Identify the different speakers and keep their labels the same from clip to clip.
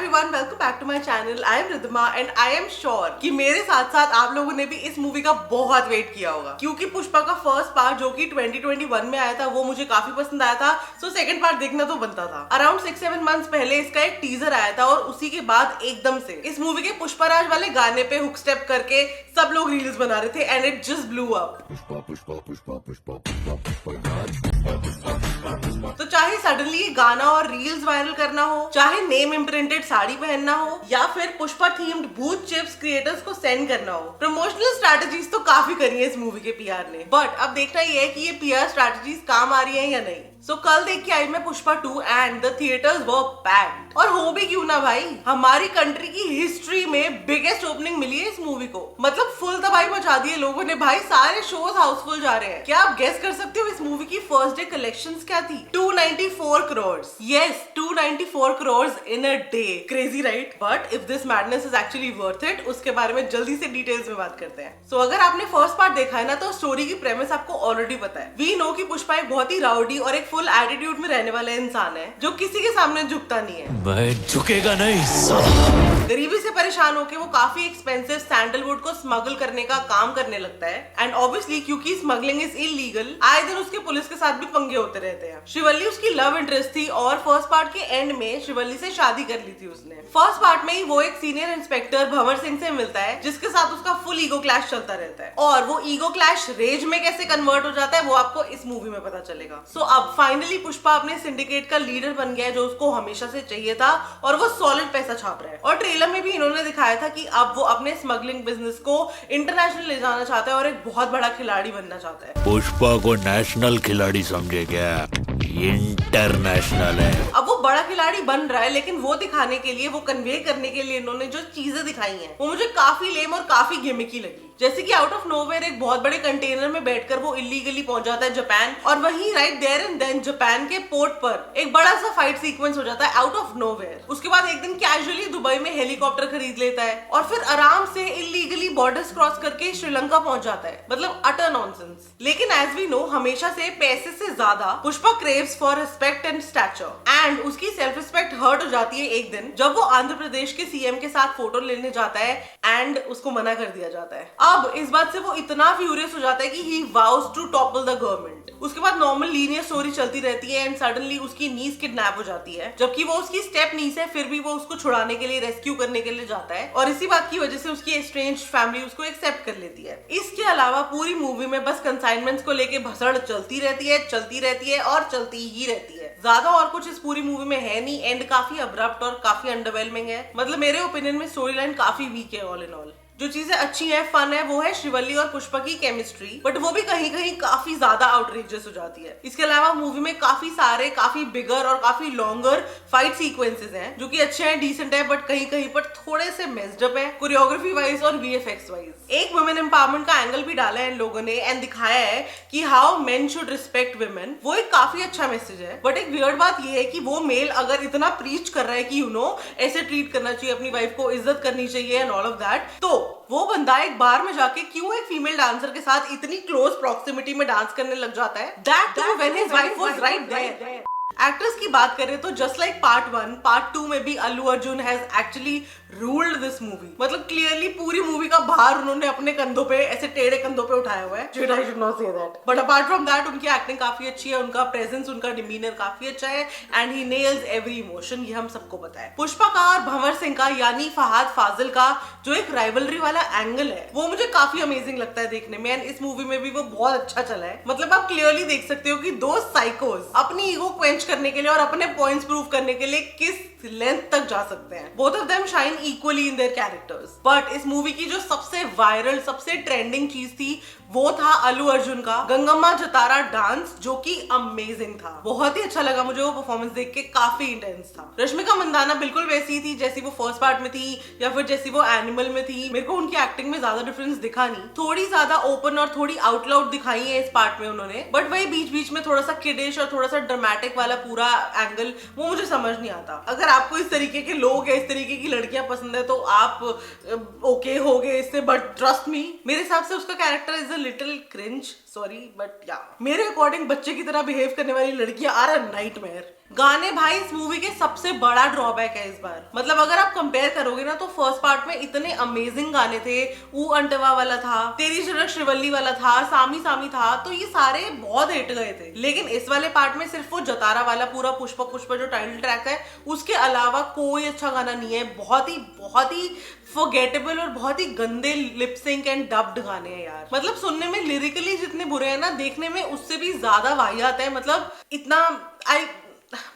Speaker 1: Everyone, welcome back to my channel. I am Riddhima and I am sure कि मेरे साथ साथ आप लोगों ने भी इस मूवी का बहुत वेट किया होगा, क्योंकि पुष्पा का फर्स्ट पार्ट जो कि 2021 में आया था वो मुझे काफी पसंद आया था। सो सेकंड पार्ट देखना तो बनता था। अराउंड 6-7 मंथ्स पहले इसका एक टीजर आया था और उसी के बाद एकदम से इस मूवी के पुष्पराज वाले गाने पे हुक स्टेप करके सब लोग रील्स बना रहे थे and it just blew up. तो चाहे सडनली ये गाना और रील्स वायरल करना हो, चाहे नेम इम्प्रिंटेड साड़ी पहनना हो, या फिर पुष्पा थीम्ड भूत चिप्स क्रिएटर्स को सेंड करना हो, प्रमोशनल स्ट्रैटेजीज तो काफी करी है इस मूवी के पीआर ने। बट अब देखना ये है कि ये पीआर स्ट्रैटेजीज काम आ रही है या नहीं। सो कल देख के आई मैं Pushpa 2 and the theatres were packed. और हो भी क्यों ना भाई, हमारी कंट्री की हिस्ट्री में बिगेस्ट ओपनिंग मिली है इस मूवी को। मतलब फुल तबाही मचा दी है लोगों ने भाई, सारे शोज हाउसफुल जा रहे हैं। क्या आप गेस कर सकते हो इस मूवी की फर्स्ट डे कलेक्शंस क्या थी? 294 crore. Yes, 294 crore in a day. Crazy right? But if this madness is actually worth it, उसके बारे में जल्दी से डिटेल्स में बात करते हैं। सो अगर आपने फर्स्ट पार्ट देखा है ना, तो स्टोरी की प्रेमिस आपको ऑलरेडी पता है। वी नो कि पुष्पा एक बहुत ही राउडी और एक फुल एटीट्यूड में रहने वाला इंसान है जो किसी के सामने झुकता नहीं है।
Speaker 2: मैं झुकेगा नहीं साला।
Speaker 1: गरीबी से परेशान होकर वो काफी एक्सपेंसिव सैंडलवुड को स्मगल करने का काम करने लगता है एंड ऑब्वियसली क्योंकि स्मगलिंग इज इलीगल, आए दिन उसके पुलिस के साथ भी पंगे होते रहते हैं। शिवल्ली उसकी लव इंटरेस्ट थी और फर्स्ट पार्ट के एंड में शिवल्ली से शादी कर ली थी उसने। फर्स्ट पार्ट में ही वो एक सीनियर इंस्पेक्टर भंवर सिंह से मिलता है जिसके साथ उसका फुल ईगो क्लैश चलता रहता है, और वो ईगो क्लैश रेज में कैसे कन्वर्ट हो जाता है वो आपको इस मूवी में पता चलेगा। सो अब फाइनली पुष्पा अपने सिंडिकेट का लीडर बन गया है जो उसको हमेशा से चाहिए था, और वो सॉलिड पैसा छाप रहा है। और ट्रेलर में भी इन्होंने दिखाया था कि अब वो अपने स्मगलिंग बिजनेस को इंटरनेशनल ले जाना चाहता है और एक बहुत बड़ा खिलाड़ी बनना चाहता है।
Speaker 2: पुष्पा को नेशनल खिलाड़ी समझे क्या? इंटरनेशनल है।
Speaker 1: अब वो बड़ा खिलाड़ी बन रहा है, लेकिन वो दिखाने के लिए, वो कन्वे करने के लिए इन्होंने जो चीजें दिखाई हैं वो मुझे काफी लेम और काफी गिमिकी लगी। जैसे कि आउट ऑफ नोवेयर एक बहुत बड़े कंटेनर में बैठकर वो इलीगली पहुंच जाता है जापान, और वहीं right there and then Japan के पोर्ट पर एक बड़ा सा फाइट सीक्वेंस हो जाता है आउट ऑफ नोवेयर। उसके बाद एक दिन कैजुअली दुबई में हेलीकॉप्टर खरीद लेता है और फिर आराम से इलीगली बॉर्डर्स क्रॉस करके श्रीलंका पहुंच जाता है। मतलब अटर नॉनसेंस। लेकिन एज वी नो, हमेशा से पैसे से ज्यादा Pushpa craves for respect and stature, and उसकी सेल्फ रिस्पेक्ट हर्ट हो जाती है एक दिन जब वो आंध्र प्रदेश के सीएम के साथ फोटो लेने जाता है एंड उसको मना कर दिया जाता है। अब इस बात से वो इतना फ्यूरियस हो जाता है कि he vows to topple the government. उसके बाद नॉर्मल लीनियर स्टोरी चलती रहती है एंड सडनली उसकी नीस किडनैप हो जाती है, जबकि वो उसकी स्टेप नीस है, फिर भी वो उसको छुड़ाने के लिए, रेस्क्यू करने के लिए जाता है, और इसी बात की वजह से उसकी एस्ट्रेंज्ड फैमिली उसको एक्सेप्ट कर लेती है। इसके अलावा पूरी मूवी में बस कंसाइनमेंट्स को लेके भसड़ चलती रहती है और चलती ही रहती है। ज्यादा और कुछ इस पूरी मूवी में है नहीं। एंड काफी अब्रप्ट और काफी अंडरवेलमिंग है। मतलब मेरे ओपिनियन में स्टोरी लाइन काफी वीक है ऑल इन ऑल। जो चीजें अच्छी है, फन है, वो है शिवल्ली और पुष्पा की केमिस्ट्री, बट वो भी कहीं कहीं काफी ज्यादा आउटरीचियस हो जाती है। इसके अलावा मूवी में काफी सारे काफी बिगर और काफी लॉन्गर फाइट सीक्वेंसेस हैं जो कि अच्छे हैं, डिसेंट है, बट कहीं कहीं पर थोड़े से मेस्ड अप है कोरियोग्राफी वाइज और वीएफएक्स वाइज। एक वुमेन एम्पावरमेंट का एंगल भी डाला है इन लोगों ने एंड दिखाया है कि how main should respect women. वो एक काफी अच्छा मैसेज है। बट एक वियर्ड बात ये है कि वो मेल अगर इतना प्रीच कर रहा है कि ऐसे ट्रीट करना चाहिए अपनी वाइफ को, इज्जत करनी चाहिए एंड ऑल ऑफ दैट, तो वो बंदा एक बार में जाके क्यों एक फीमेल डांसर के साथ इतनी क्लोज प्रॉक्सिमिटी में डांस करने लग जाता है? That too when his wife was right there. Actors की बात करें तो जस्ट लाइक पार्ट 1, पार्ट 2 में भी Allu Arjun has actually ruled this movie. मतलब क्लियरली पूरी मूवी का भार उन्होंने अपने कंधों पे, ऐसे टेढ़े कंधों पे उठाया हुआ है। Shit, I should not say that. But apart from that, उनकी एक्टिंग काफी अच्छी है, उनका प्रेजेंस, उनका डिमीनर काफी अच्छा है and he nails every emotion. ये हम सबको पता है। पुष्पा का और भंवर सिंह का यानी फहाद फाजिल का जो एक राइवलरी वाला एंगल है वो मुझे काफी अमेजिंग लगता है देखने में, एंड इस मूवी में भी वो बहुत अच्छा चला है। मतलब आप क्लियरली देख सकते हो कि दो साइकोस अपनी ईगो क्वेंच करने के लिए और अपने पॉइंट्स प्रूव करने के लिए किस लेंथ तक जा सकते हैं। Both of them shine equally in their characters. But इस मूवी की जो सबसे वायरल, सबसे ट्रेंडिंग चीज थी वो था अल्लू अर्जुन का गंगम्मा जतारा डांस, जो कि अमेजिंग था। बहुत ही अच्छा लगा मुझे वो परफॉर्मेंस देख के, काफी इंटेंस था। रश्मिका मंदाना बिल्कुल वैसी ही थी जैसी वो फर्स्ट पार्ट में थी या फिर जैसी वो एनिमल में थी। मेरे को उनकी एक्टिंग में ज्यादा डिफरेंस दिखा नहीं। थोड़ी ज्यादा ओपन और थोड़ी आउट लाउड दिखाई है इस पार्ट में उन्होंने, बट वही बीच बीच में थोड़ा सा किडिश और थोड़ा सा ड्रामेटिक वाला पूरा एंगल वो मुझे समझ नहीं आता। अगर आपको इस तरीके के लोग या इस तरीके की लड़कियां पसंद है तो आप ओके हो गए इससे, बट ट्रस्ट मी, मेरे हिसाब से उसका character is a little cringe, sorry but या मेरे अकॉर्डिंग बच्चे की तरह बिहेव करने वाली लड़कियां आर अ नाइटमेयर। गाने भाई इस मूवी के सबसे बड़ा ड्रॉबैक है इस बार। मतलब अगर आप कंपेयर करोगे ना तो फर्स्ट पार्ट में इतने अमेजिंग गाने थे, ऊ अंटवा वाला था, तेरी झलक श्रीवल्ली वाला था, सामी सामी था, तो ये सारे बहुत हिट गए थे। लेकिन इस वाले पार्ट में सिर्फ वो जतारा वाला पूरा पुष्पा पुष्पा जो टाइटल ट्रैक है उसके अलावा कोई अच्छा गाना नहीं है। बहुत ही फॉरगेटेबल और बहुत ही गंदे लिपसिंक एंड डब्ड गाने हैं यार। मतलब सुनने में लिरिकली जितने बुरे हैं ना, देखने में उससे भी ज्यादा वाहियात है। मतलब इतना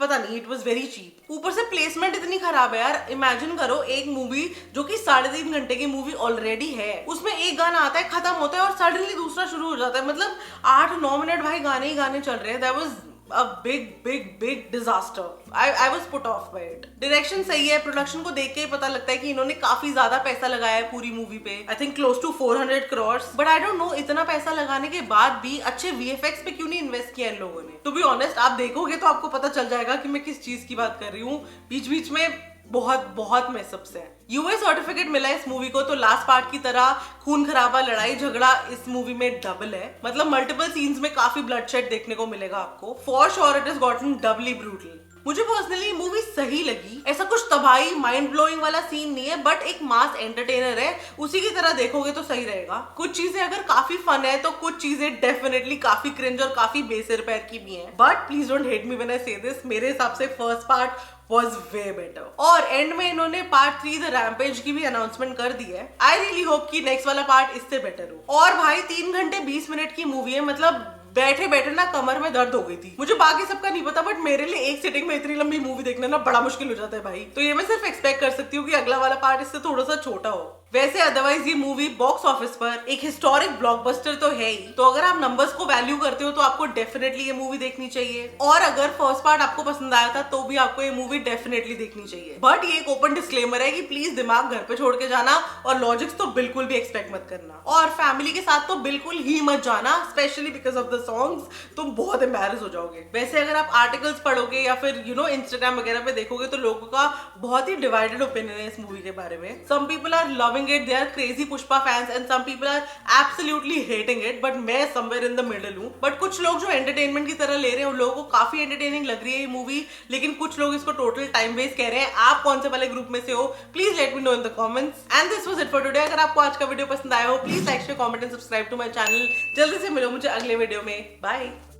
Speaker 1: पता नहीं, इट वॉज वेरी चीप। ऊपर से प्लेसमेंट इतनी खराब है यार। इमेजिन करो एक मूवी जो कि 3.5 घंटे की मूवी ऑलरेडी है, उसमें एक गाना आता है, खत्म होता है और सडनली दूसरा शुरू हो जाता है। मतलब 8-9 मिनट भाई गाने ही गाने चल रहे हैं। That was a big disaster. I was put off by it. Direction सही है, प्रोडक्शन को देख के ही पता लगता है कि इन्होंने काफी ज्यादा पैसा लगाया है पूरी मूवी पे। I think close to 400 crores. But I don't know, इतना पैसा लगाने के बाद भी अच्छे VFX पे क्यों नहीं इन्वेस्ट किया इन लोगों ने। To be honest, आप देखोगे तो आपको पता चल जाएगा कि मैं किस चीज की बात कर रही हूँ। बीच बीच में बहुत मेसअप्स हैं। यूएस सर्टिफिकेट मिला है इस मूवी को, तो लास्ट पार्ट की तरह खून खराबा लड़ाई झगड़ा इस मूवी में डबल है। मतलब मल्टीपल सीन्स में काफी ब्लडशेड देखने को मिलेगा आपको। For sure it is gotten doubly brutal. मुझे पर्सनली मूवी सही लगी। ऐसा कुछ तबाही माइंड ब्लोइंग वाला सीन नहीं है, बट एक मास एंटरटेनर है, उसी की तरह देखोगे तो सही रहेगा। कुछ चीजें अगर काफी फन है तो कुछ चीजें डेफिनेटली काफी क्रिंज और काफी बेसिर पैर की भी हैं। But please don't hate me when I से दिस, मेरे हिसाब से first part was way better। और एंड में इन्होंने पार्ट 3 द रैम्पेज की भी अनाउंसमेंट कर दी है। आई रियली होप कि नेक्स्ट वाला पार्ट इससे बेटर हो। और भाई 3 घंटे 20 मिनट की मूवी है, मतलब बैठे बैठे ना कमर में दर्द हो गई थी। मुझे बाकी सबका नहीं पता, बट मेरे लिए एक सिटिंग में इतनी लंबी मूवी देखना ना बड़ा मुश्किल हो जाता है भाई। तो ये मैं सिर्फ एक्सपेक्ट कर सकती हूँ कि अगला वाला पार्ट इससे थोड़ा सा छोटा हो। वैसे अदरवाइज ये मूवी बॉक्स ऑफिस पर एक हिस्टोरिक ब्लॉकबस्टर तो है ही, तो अगर आप नंबर्स को वैल्यू करते हो तो आपको डेफिनेटली ये मूवी देखनी चाहिए। और अगर फर्स्ट पार्ट आपको पसंद आया था तो भी आपको ये मूवी डेफिनेटली देखनी चाहिए। बट ये एक ओपन डिस्क्लेमर है कि प्लीज दिमाग घर पे छोड़ के जाना और लॉजिक्स तो बिल्कुल भी एक्सपेक्ट मत करना। और फैमिली के साथ तो बिल्कुल ही मत जाना, specially because of the songs. तुम बहुत एम्बैरेस हो जाओगे। वैसे अगर आप आर्टिकल्स पढ़ोगे या फिर इंस्टाग्राम वगैरह पे देखोगे तो लोगों का बहुत ही डिवाइडेड ओपिनियन है इस मूवी के बारे में। Some people are loving it, they are crazy Pushpa fans, and some people are absolutely hating it, but मैं समवेयर इन द मिडिल हूँ। बट कुछ लोग जो एंटरटेनमेंट की तरह ले रहे हैं उन लोगों को काफी एंटरटेनिंग लग रही है ये मूवी, लेकिन कुछ लोग इसको टोटल टाइम वेस्ट कह रहे हैं। आप कौन से वाले ग्रुप में से हो, please let me know in the comments. And this was it for today. अगर आपको आज का वीडियो पसंद आया हो please like share comment and subscribe to my channel. जल्दी से मिलो मुझे अगले वीडियो में। बाय।